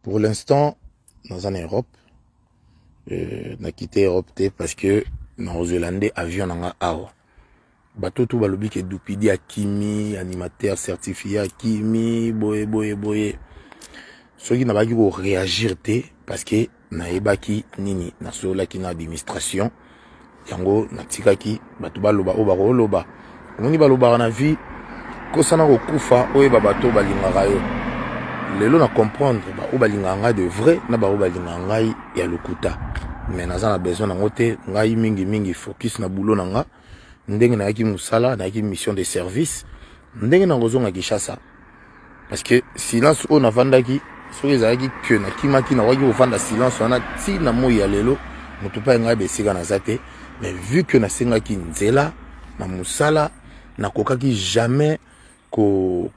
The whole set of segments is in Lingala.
Pour l'instant, dans en Europe, na quitté Europe parce que dans Zélande avion nanga awa. Bateau tout balobi ke dupidi Akimi, animateur certifié Akimi, boye. Ceux qui n'a pas pu réagir parce que na ebaki nini na sola ki na administration yango na tikaki bato baloba o bako loba. Omoni baloba na vie ko sana ko kufa o ba bato balingaka yo. Lelo na comprendre ba o balinganga de vrai na ba o balinganga ya lokuta. Mais naza na besoin na ngote ngai mingi focus na boulot nanga ndenge na yaki musala na yaki mission de service ndenge na ngozonga Kishasa parce que silence on a vandaki so ezaki que na kimaki na waki ofanda silence wana ti na moya lelo mutu pa ngai besika na zate mais vu que na sengaki nzela na musala na kokaki jamais ko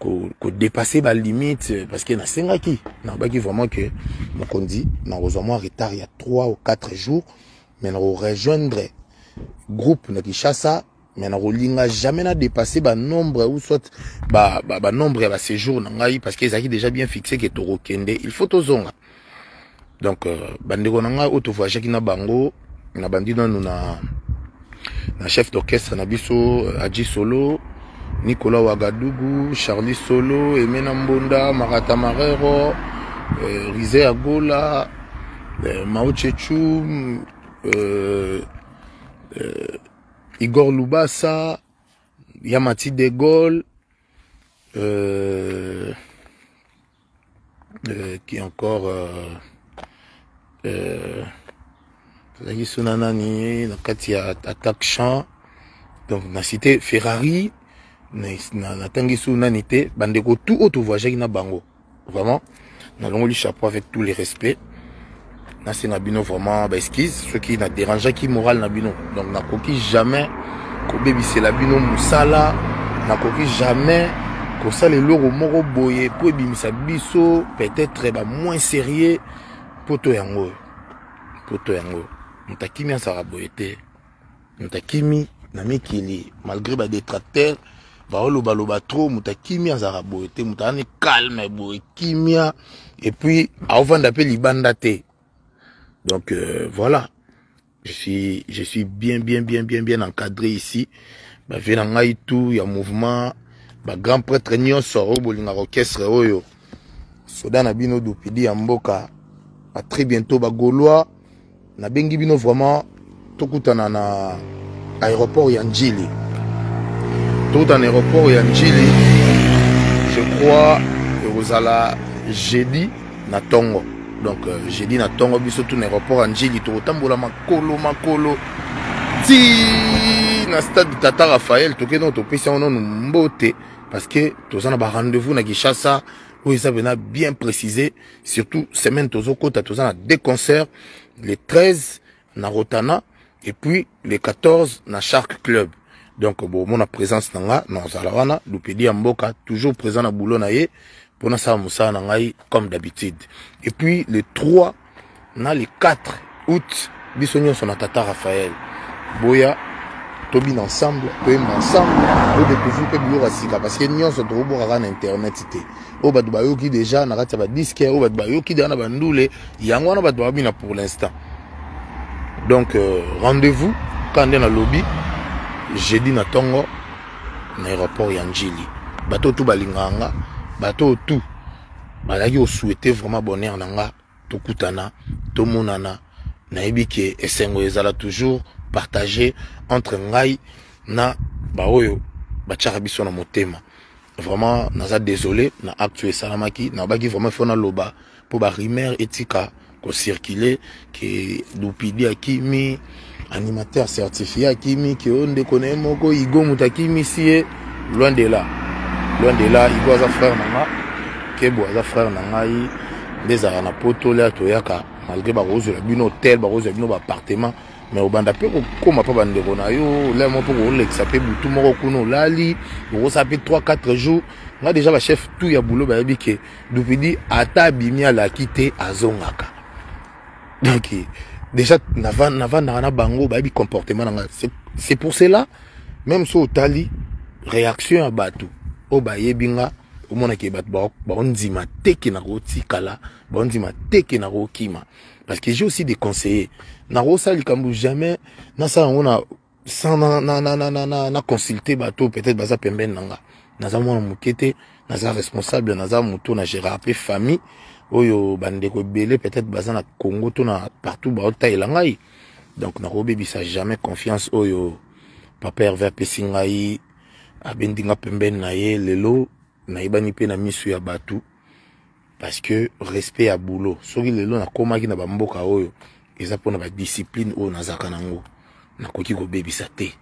dépasser ba limite parce que na sengaki na baki vraiment que mokondi na rozamo retard il y a 3 ou 4 jours mais na rejoindre groupe na Kishasa mais na rolinga jamais na dépasser ba nombre ou soit ba nombre ya séjour na ngai parce que ezaki déjà bien fixé que to rokende il faut to zonga donc bandeko na ngai auto voyage ki na bango na bandino na chef d'orchestre na biso Adji Solo Nicolas Ouagadougou, Charlie Solo, Emena Mbonda, Marata Marero, Rizé Agola, Mao Tchéchou, Igor Lubasa, Yamati De Gaulle, qui encore Sonanani, Attaque Champ, donc on a cité Ferrari. Na tangisu nanité bandeko tout auto voyage na bango vraiment na longo li chapeau avec tous les respects na c'est na bino vraiment ba esquisse ce qui na dérange qui moral na bino donc na koki jamais ko bebisi la bino musala na koki jamais ko sale loro moko boye po ebimisa biso peut-être ba moins sérieux poto yango mutakimi asara boyete mutakimi na mikili malgré ba détracteurs baloba trop mutakimi azara boyete mutani calme boye kimia et puis avant d'appeler libanda te donc voilà je suis bien encadré ici ba vena ngai tout ya mouvement ba grand prêtre nyonso o bolinga orchestre oyo soda na bino dupidi ya mboka à très bientôt ba gaulois na bengi bino vraiment tokutana na aéroport ya Njili tout en aéroport et en Chili, je crois que ala jeudi na Tongo. Donc jeudi na Tongo biso tout aéroport en Chili to tambola makolo ti na stade Tata Raphaël to keno to pesa ono mbote parce que tous on a rendez-vous na Kishasa où ça vient bien précisé surtout semaine tozo kota tous on a deux concerts les 13 na Rotana et puis les 14 na Shark Club. Donc bon mon présence nanga non zalawana lupedi mboka toujours présent na boulot na ye pour ça musa na ngai comme d'habitude et puis le 3 na le 4 août bisonyo son Tata Raphaël boya tobin ensemble au découvrir que bio rasika parce que nyon so drobo ra na internet té o badu bayoki déjà na kati ba disque o badu bayoki na bandule yango na badu babina pour l'instant donc rendez-vous quand on est dans le lobby jeudi na Tongo na aéroport ya Njili bato tout balinganga bato tout balaki o souhaiter vraiment bonheur nanga tokutana tomonana na ebike esengo ezala toujours partager entre ngai na baoyo bachaka biso na motema vraiment naza désolé na acte salamaki na baki vraiment fona loba pour ba rumeur etika ko circuler que dupidi Akimi animateur certifié Akimi qui on de connaît moko Igo Mutakimi si loin de là Igo za frère nanga Kebo za frère nanga yi des arana poto là toyaka malgré ba rose la bino hôtel ba rose la bino ba appartement mais au banda pe ko koma pa bandeko na yo là mo po ko lexa pe butu moko kuno lali ko ça fait 3-4 jours nga déjà ba chef tout ya boulot ba yebike dupidi ata bimia la quitter azongaka donc déjà na bango ba bi comportement c'est pour cela même so tali réaction à batu o ba yebinga omona ke bat ba ondima teke na rotikala ba ondima teke na rokima parce que j'ai aussi des conseillers na rosa likambu jamais na ça on a sans na consulter bateau peut-être baza pembeni nanga naza mwana mukete naza responsable naza muto na gérer pe famille oyo bandeko belé peut-être baza na Congo to na partout ba otaila ngai donc na robebisa jamais confiance oyo papa Hervé pesingai abendinga pembeni na ye lelo na ibani pe na misu ya batu parce que respect à boulot soki lelo na komaki na bamboka oyo eza pona ba discipline oyo nazaka nango nakoki kobebisa te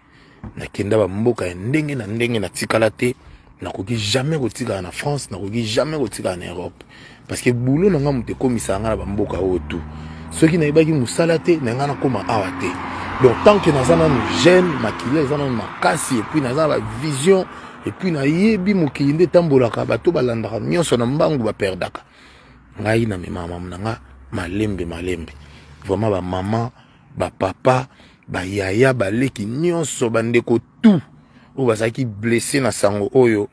nakenda bamboka ya ndenge na tikala te nakoki jamais kotika na France nakoki jamais kotika na Europe parce que boulot nanga mute komisa nga na bamboka oyo tout soki na ibaki musala te nanga na koma awa te donc tant que nazana no jeune makile ezana makasi et puis nazana la vision et puis na yebi mokili nde tambolaka bato balandaka nyonso na mbangu baperdaka ngai na mama nanga malembe vraiment ba maman ba papa ba yaya baleki nyonso bandeko tout o bazaki blessé na sango oyo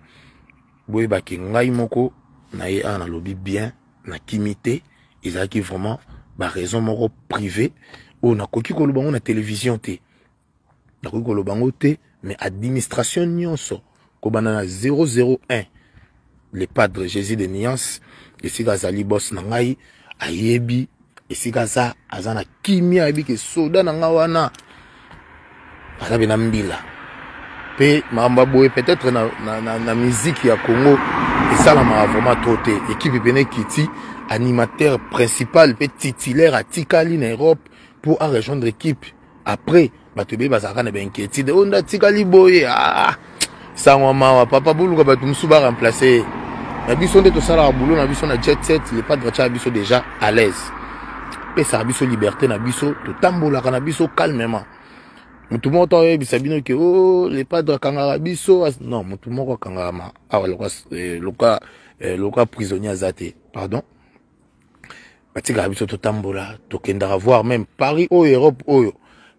boye baki ngai moko na ye ana lobi bien na kimité ezaki vraiment ba raison moko privé o na koki ko lobango na télévision te na koki ko lobango te mais administration nyonso ko banana 001 les padres Jésus de Niance et si gazali boss na ngai ayebi et si gaza azana kimia ayebi ke soda na nga wana azabe na mbila pe mamba boye peut-être na musique ya Congo et ça la ma vraiment trop te équipe bene kiti animateur principal pe titulaire à Tikali na Europe pour rejoindre l'équipe après batube bazaka na inquiétude onda Tikali boye ça maman papa boulou ba tumsu ba remplacer na biso nde to sala boulot na biso na jet set les pas de cha biso déjà à l'aise pe ça biso liberté na biso to tambola kana biso calmement mutu moko to bisabino ke oh les pas de kangara biso non mutu moko kangara ma loka prisonnier azate pardon batika biso to tambola to kenda voir même Paris ou Europe oyo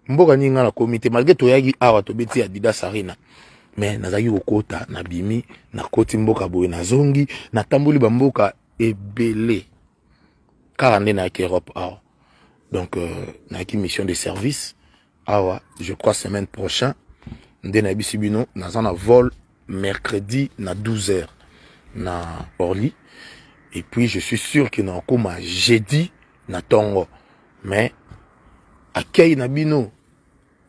mboka ninga na comité malgré to yagi awa to beti Adidas Arena mais nazaki okota na bimi na koti mboka boye na zongi na tamboli ba mboka ebele car ndé na Europe awa donc na ki mission de service awa je crois semaine prochain ndé na bisibino na vol mercredi na 12h na Orly et puis je suis sûr que na koma jeudi na Tongo mais accueil na bino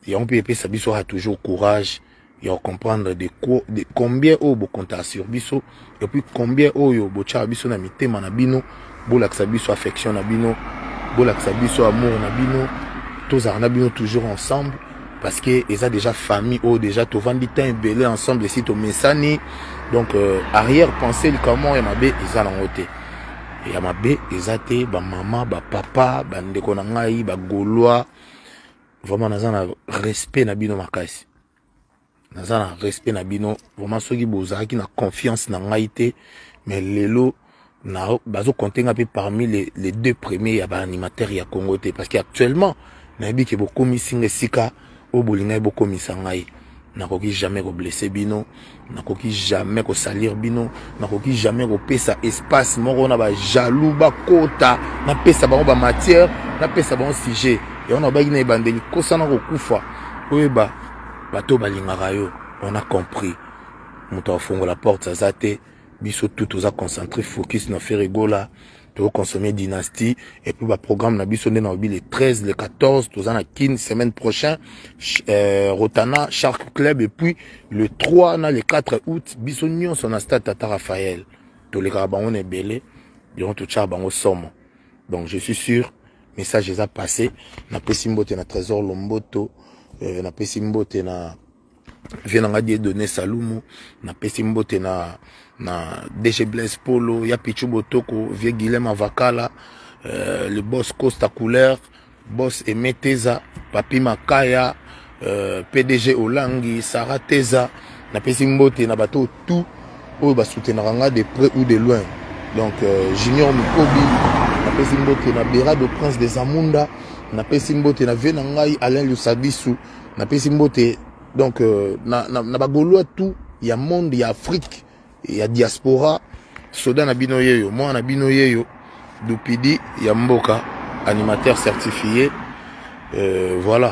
et on peut ça biso a toujours courage et on comprendre de combien au bo compter sur biso et puis combien au yo bo cha biso na mitema na bino bo la biso affection na bino bo la biso amour na bino tous na bino toujours ensemble parce que ils a déjà famille ou déjà to vandi temps belé ensemble ici to mesani donc arrière penser comment et mabe ils a ngote et ya mabe ezate ba maman ba papa ba ndeko na ngai ba golois vraiment nazana respect na bino makasi nazana respect na bino vraiment soki bozaki na confiance na ngai te mais lelo na bazo compter nga pe parmi les deux premiers ya ba animateurs ya Congo te parce qu'actuellement na bi ke bokomi singa sika o bolinga bokomi sangai nakoki jamais ko blesser bino nakoki jamais ko salir bino nakoki jamais ko pesa espace moko na ba jaloux ba kota na pesa ba matière na pesa ba sujet et on a ba ina bandeli ko sana ko kufa oyeba bato balingaka yo on a compris muto afongo la porte azate biso tout oza concentré focus na faire rigola to consommer dynastie et puis ba programme na biso na le 13 le 14 toza na kin semaine prochain Rotana Shark Club et puis le 3 na le 4 août biso nyonso na stade Tata Raphaël to le bango ne belé diront tout cha bango somo donc je suis sûr message est passé na pesimbote na trésor Lomboto na pesimbote na vienanga die donner Salumu na pesimbote na DG Blaise Polo ya Pichu Botoko vieux Guilhem Avakala le boss Costa Couleur boss Emeteza Papi Makaya PDG Olangi Sarah Teza na pesimbote na bateau tout oyo ba soutenanga de près ou de loin donc Junior Mikobi na pesimbote na Berado Prince des Amunda na pesimbote na Venangai Alain Lusabisu na pesimbote donc na bagolo tout il y a monde il y a Afrique il y a diaspora soda na bino yeyo moi na bino yeyo Dupidi ya mboka animateur certifié voilà